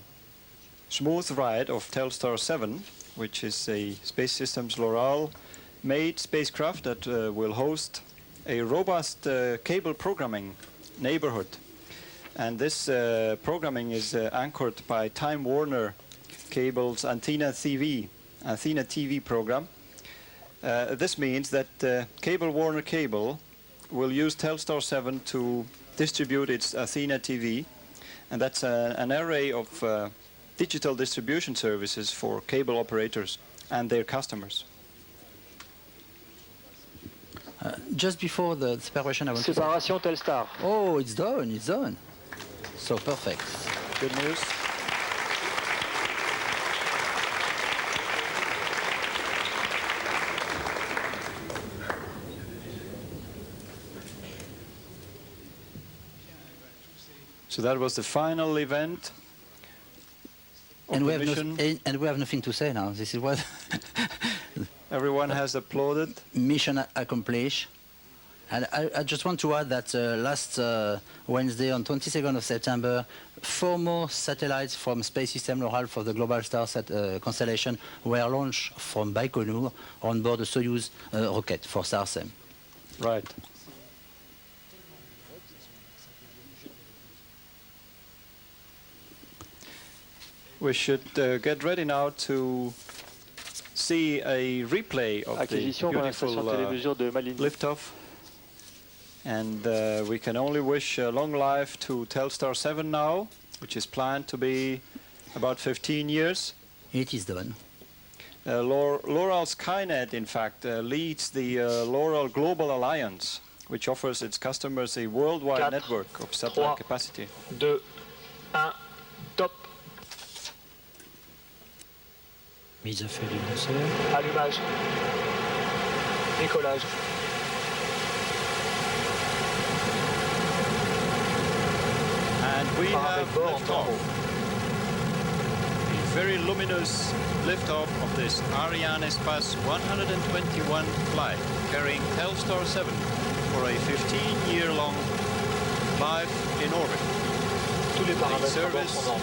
smooth ride of Telstar 7, which is a Space Systems Loral-made spacecraft that will host a robust cable programming neighborhood. And this programming is anchored by Time Warner Cable's Antenna TV program. This means that Cable Warner Cable will use Telstar 7 to distribute its Athena TV, and that's an array of digital distribution services for cable operators and their customers. Just before the separation, I want to... Séparation Telstar. Oh, it's done, it's done. So perfect. Good news. So that was the final event. And we have nothing to say now. This is what everyone has applauded. Mission accomplished. And I just want to add that last Wednesday, on 22nd of September, 4 more satellites from Space System Loral for the Global Star constellation were launched from Baikonur on board the Soyuz rocket for SARSEM. Right. We should get ready now to see a replay of the beautiful liftoff. And we can only wish a long life to Telstar 7 now, which is planned to be about 15 years. It is done. Loral Skynet, in fact, leads the Loral Global Alliance, which offers its customers a worldwide network of satellite capacity. 2, 1, top. Mise à feu du lanceur. Allumage. Décollage. And we have liftoff. A very luminous liftoff of this Ariane Espace 121 flight, carrying Telstar 7 for a 15-year-long life in orbit. Tous les paramètres service sont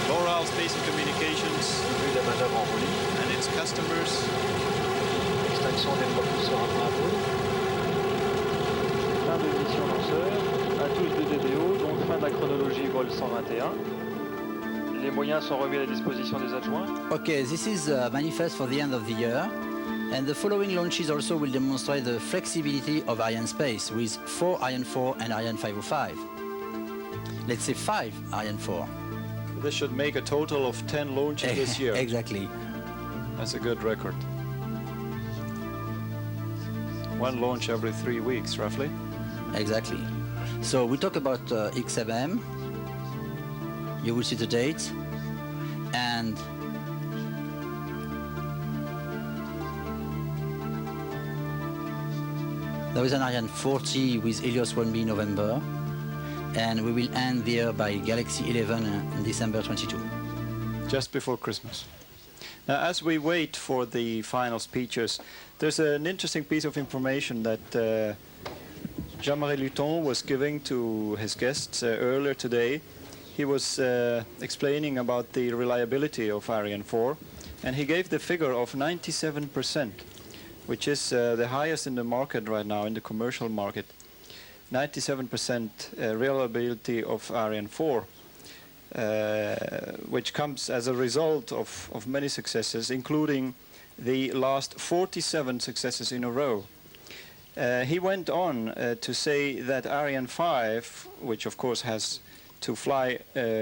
Loral Space and Communications and its customers. Extinction des propulseurs à vol. Fin de mission lanceur. À tous de DBO, donc fin de la chronologie vol 121. Les moyens sont remis à la disposition des adjoints. Okay, this is a manifest for the end of the year. And the following launches also will demonstrate the flexibility of Ariane Space with 4 Ariane 4 and Ariane 505. Let's say 5 Ariane 4. This should make a total of 10 launches this year. Exactly. That's a good record. 1 launch every 3 weeks, roughly. Exactly. So we talk about XMM. You will see the date. And there is an Ariane 40 with Helios 1B November. And we will end the year by Galaxy 11 in December 22. Just before Christmas. Now, as we wait for the final speeches, there's an interesting piece of information that Jean-Marie Luton was giving to his guests earlier today. He was explaining about the reliability of Ariane 4, and he gave the figure of 97%, which is the highest in the market right now, in the commercial market. 97% reliability of Ariane 4, which comes as a result of many successes, including the last 47 successes in a row. He went on to say that Ariane 5, which of course has to fly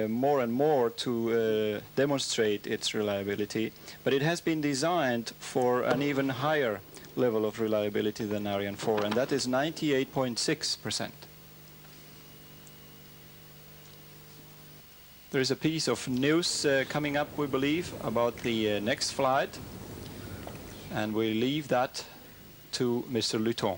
more and more to demonstrate its reliability, but it has been designed for an even higher level of reliability than Ariane 4, and that is 98.6%. There is a piece of news coming up, we believe, about the next flight, and we leave that to Mr. Luton.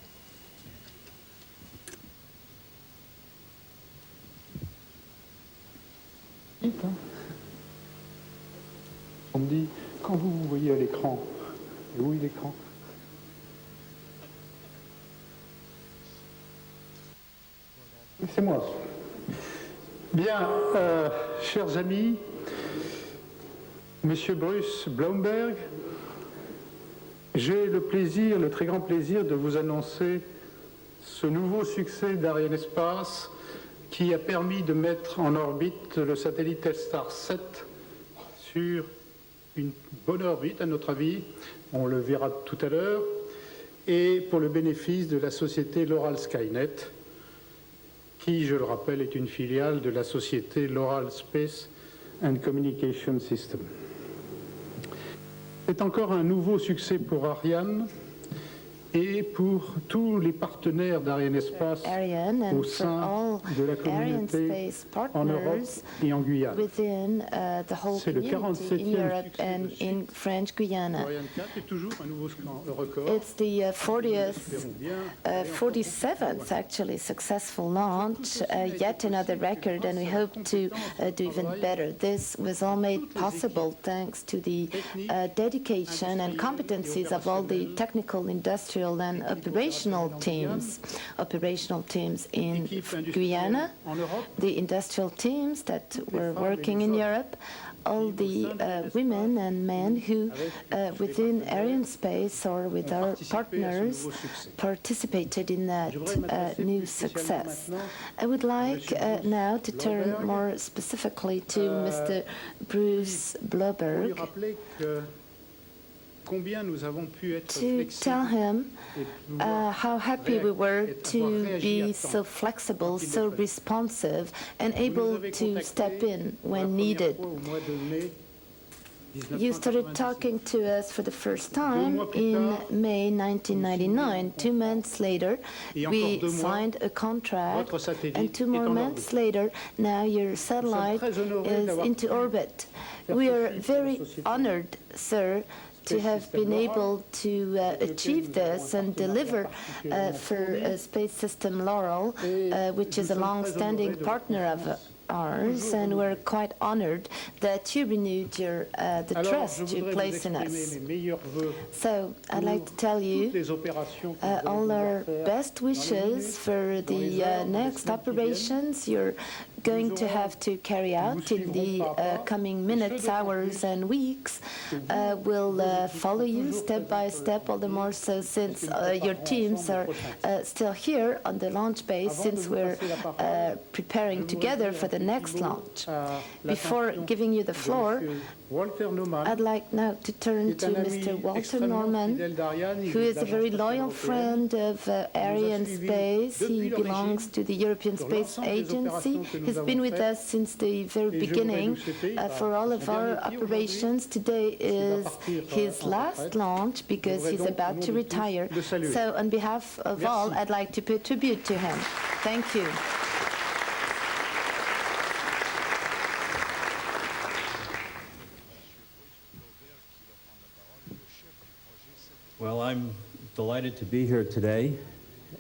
On me dit, quand vous vous voyez à l'écran, et où est l'écran? C'est moi. Bien, chers amis, Monsieur Bruce Blomberg, j'ai le plaisir, le très grand plaisir de vous annoncer ce nouveau succès d'Ariane Espace qui a permis de mettre en orbite le satellite Telstar 7 sur une bonne orbite, à notre avis, on le verra tout à l'heure, et pour le bénéfice de la société Loral Skynet, qui, je le rappelle, est une filiale de la société Loral Space and Communication System. C'est encore un nouveau succès pour Ariane et pour tous les partenaires d'Ariane Espace au sein de la communauté en Europe et en Guyane. C'est le 47e succès. Ariane 4 est toujours un nouveau record. It's the 47th actually successful launch, yet another record, and we hope to do even better. This was all made possible thanks to the dedication and competencies of all the technical, industrial and operational teams in Guyana, the industrial teams that were working in Europe, all the women and men who within Ariane Space or with our partners participated in that new success. I would like now to turn more specifically to Mr. Bruce Blomberg to tell him how happy we were to be so flexible, so responsive, and able to step in when needed. You started talking to us for the first time in May 1999. 2 months later, we signed a contract, and 2 more months later, now your satellite is into orbit. We are very honored, sir, to have been able to achieve this and deliver for Space System Loral, which is a long-standing partner of ours, and we're quite honored that you renewed the trust you place in us. So I'd like to tell you all our best wishes for the next operations you're going to have to carry out in the coming minutes, hours, and weeks. We'll follow you step by step, all the more so since your teams are still here on the launch base, since we're preparing together for the next launch. Before giving you the floor, I'd like now to turn to Mr. Walter Norman, who is a very loyal friend of Ariane Space. He belongs to the European Space Agency. He's been with us since the very beginning for all of our operations. Today is his last launch because he's about to retire. So on behalf of all, I'd like to pay tribute to him. Thank you. Well, I'm delighted to be here today,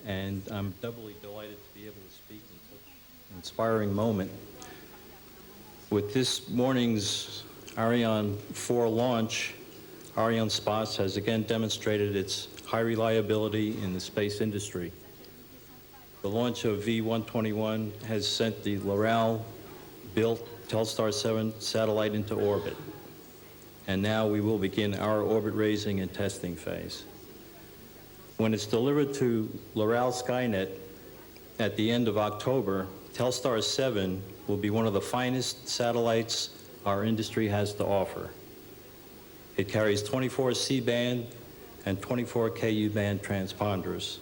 and I'm doubly delighted to be able to speak in such an inspiring moment. With this morning's Ariane 4 launch, Ariane Space has again demonstrated its high reliability in the space industry. The launch of V121 has sent the Loral-built Telstar 7 satellite into orbit. And now we will begin our orbit raising and testing phase. When it's delivered to Loral Skynet at the end of October, Telstar 7 will be one of the finest satellites our industry has to offer. It carries 24 C-band and 24 Ku-band transponders.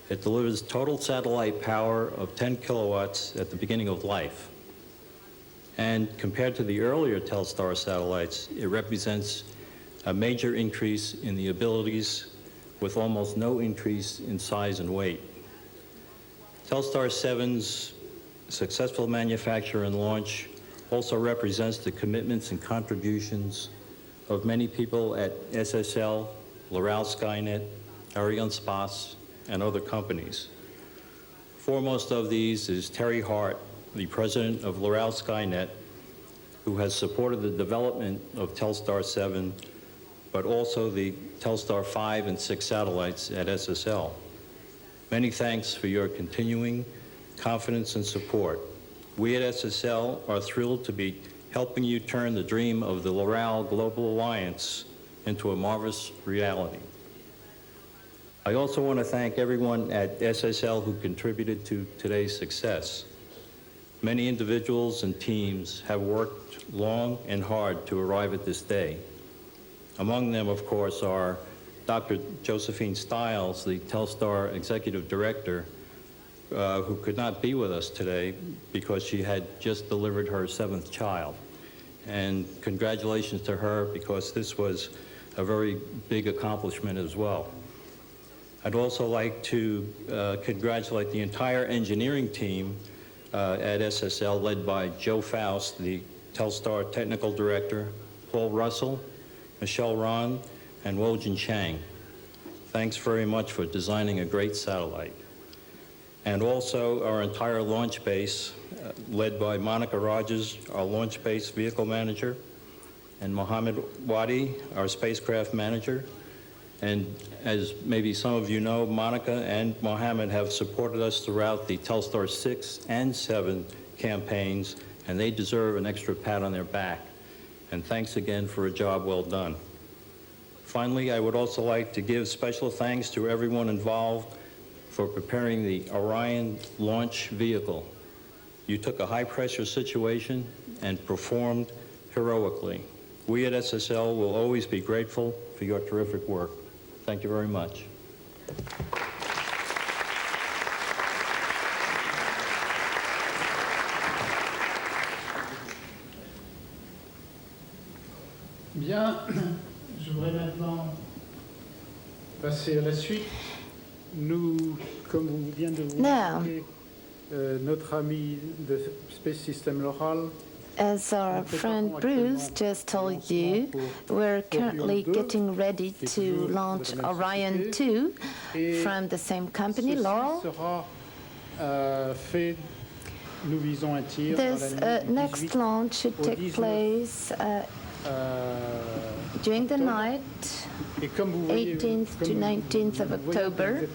It delivers total satellite power of 10 kilowatts at the beginning of life. And compared to the earlier Telstar satellites, it represents a major increase in the abilities with almost no increase in size and weight. Telstar 7's successful manufacture and launch also represents the commitments and contributions of many people at SSL, Loral Skynet, Arianespace, and other companies. Foremost of these is Terry Hart, the president of Loral Skynet, who has supported the development of Telstar 7, but also the Telstar 5 and 6 satellites at SSL. Many thanks for your continuing confidence and support. We at SSL are thrilled to be helping you turn the dream of the Loral Global Alliance into a marvelous reality. I also want to thank everyone at SSL who contributed to today's success. Many individuals and teams have worked long and hard to arrive at this day. Among them, of course, are Dr. Josephine Stiles, the Telstar Executive Director, who could not be with us today because she had just delivered her 7th child. And congratulations to her, because this was a very big accomplishment as well. I'd also like to congratulate the entire engineering team at SSL, led by Joe Faust, the Telstar Technical Director, Paul Russell, Michelle Ron, and Wojin Chang. Thanks very much for designing a great satellite. And also our entire launch base, led by Monica Rogers, our launch base vehicle manager, and Mohammed Wadi, our spacecraft manager. And as maybe some of you know, Monica and Mohammed have supported us throughout the Telstar 6 and 7 campaigns, and they deserve an extra pat on their back. And thanks again for a job well done. Finally, I would also like to give special thanks to everyone involved for preparing the Orion launch vehicle. You took a high-pressure situation and performed heroically. We at SSL will always be grateful for your terrific work. Thank you very much. Bien, je voudrais maintenant passer à la suite. Nous, comme vous vient de vous dire, notre ami de Space System Loral. As our friend Bruce just told you, we're currently getting ready to launch Orion 2 from the same company, Laurel. This next launch should take place during the night, 18th to 19th of October.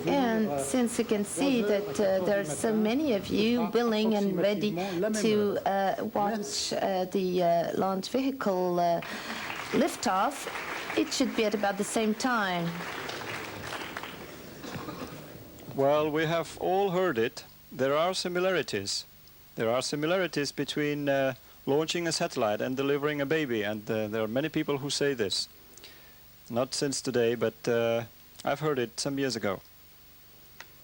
And since you can see that there are so many of you willing and ready to watch the launch vehicle liftoff, it should be at about the same time. Well, we have all heard it. There are similarities. There are similarities between launching a satellite and delivering a baby, and there are many people who say this. Not since today, but I've heard it some years ago.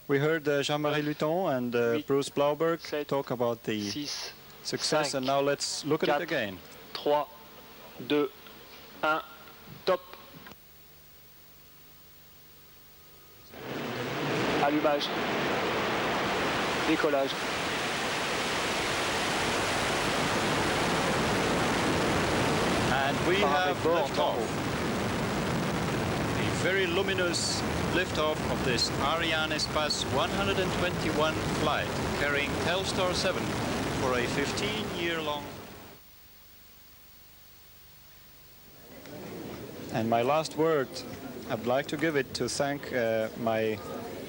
We heard Jean-Marie Luton and Bruce Blauberg talk about the success, and now let's look at it again. 3, 2, 1, top. Allumage. Décollage. And we have liftoff. A very luminous liftoff of this Arianespace 121 flight, carrying Telstar 7 for a 15-year-long. And my last word, I'd like to give it to thank my,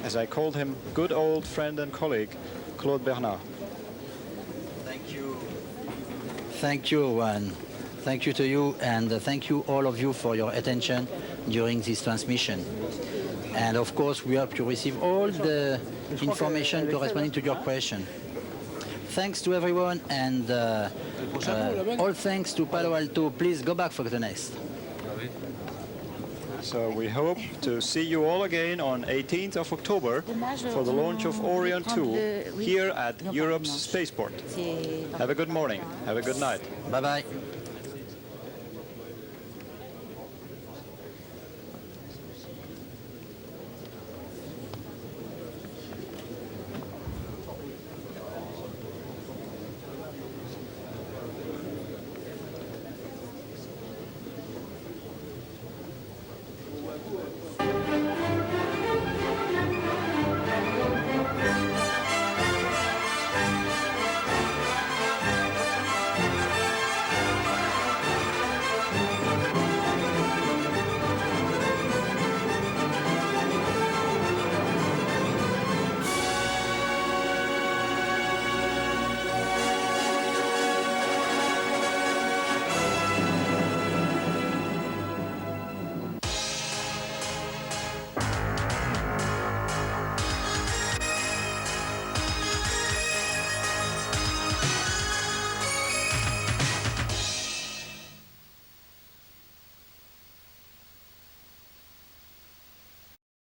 as I called him, good old friend and colleague, Claude Bernard. Thank you. Thank you, Juan. Thank you to you, and thank you all of you for your attention during this transmission. And of course, we hope you receive all the information corresponding to your question. Thanks to everyone, and all thanks to Palo Alto. Please go back for the next. So we hope to see you all again on 18th of October for the launch of Orion 2 here at Europe's spaceport. Have a good morning. Have a good night. Bye-bye.